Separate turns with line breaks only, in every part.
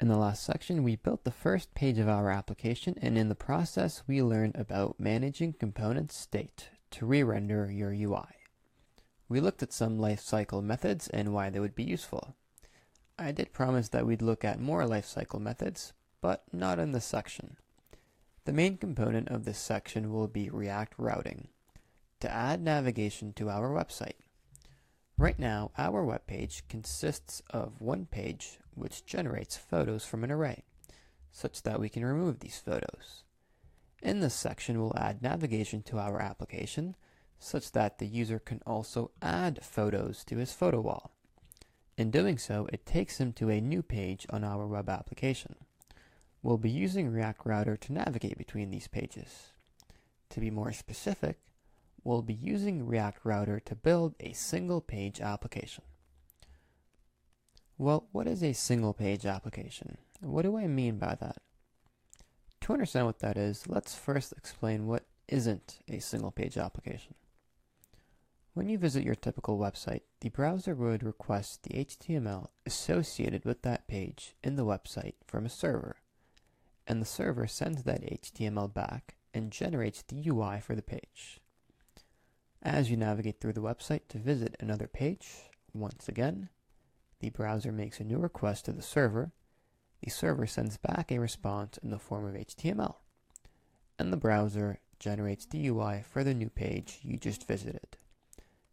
In the last section, we built the first page of our application, and in the process, we learned about managing component state to re-render your UI. We looked at some lifecycle methods and why they would be useful. I did promise that we'd look at more lifecycle methods, but not in this section. The main component of this section will be React routing, to add navigation to our website. Right now, our web page consists of one page which generates photos from an array, such that we can remove these photos. In this section, we'll add navigation to our application, such that the user can also add photos to his photo wall. In doing so, it takes him to a new page on our web application. We'll be using React Router to navigate between these pages. To be more specific, we'll be using React Router to build a single-page application. Well, what is a single-page application? What do I mean by that? To understand what that is, let's first explain what isn't a single-page application. When you visit your typical website, the browser would request the HTML associated with that page in the website from a server, and the server sends that HTML back and generates the UI for the page. As you navigate through the website to visit another page, once again, the browser makes a new request to the server sends back a response in the form of HTML, and the browser generates the UI for the new page you just visited,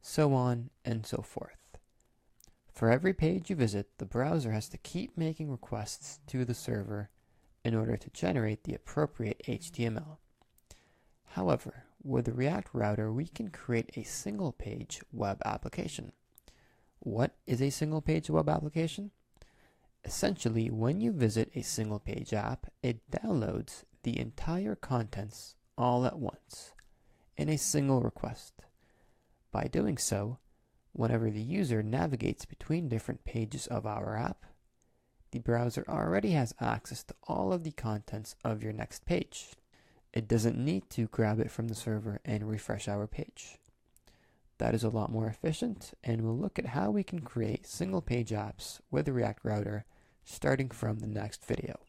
so on and so forth. For every page you visit, the browser has to keep making requests to the server in order to generate the appropriate HTML. However, with the React Router, we can create a single-page web application. What is a single-page web application? Essentially, when you visit a single-page app, it downloads the entire contents all at once in a single request. By doing so, whenever the user navigates between different pages of our app, the browser already has access to all of the contents of your next page. It doesn't need to grab it from the server and refresh our page. That is a lot more efficient, and we'll look at how we can create single-page apps with the React Router starting from the next video.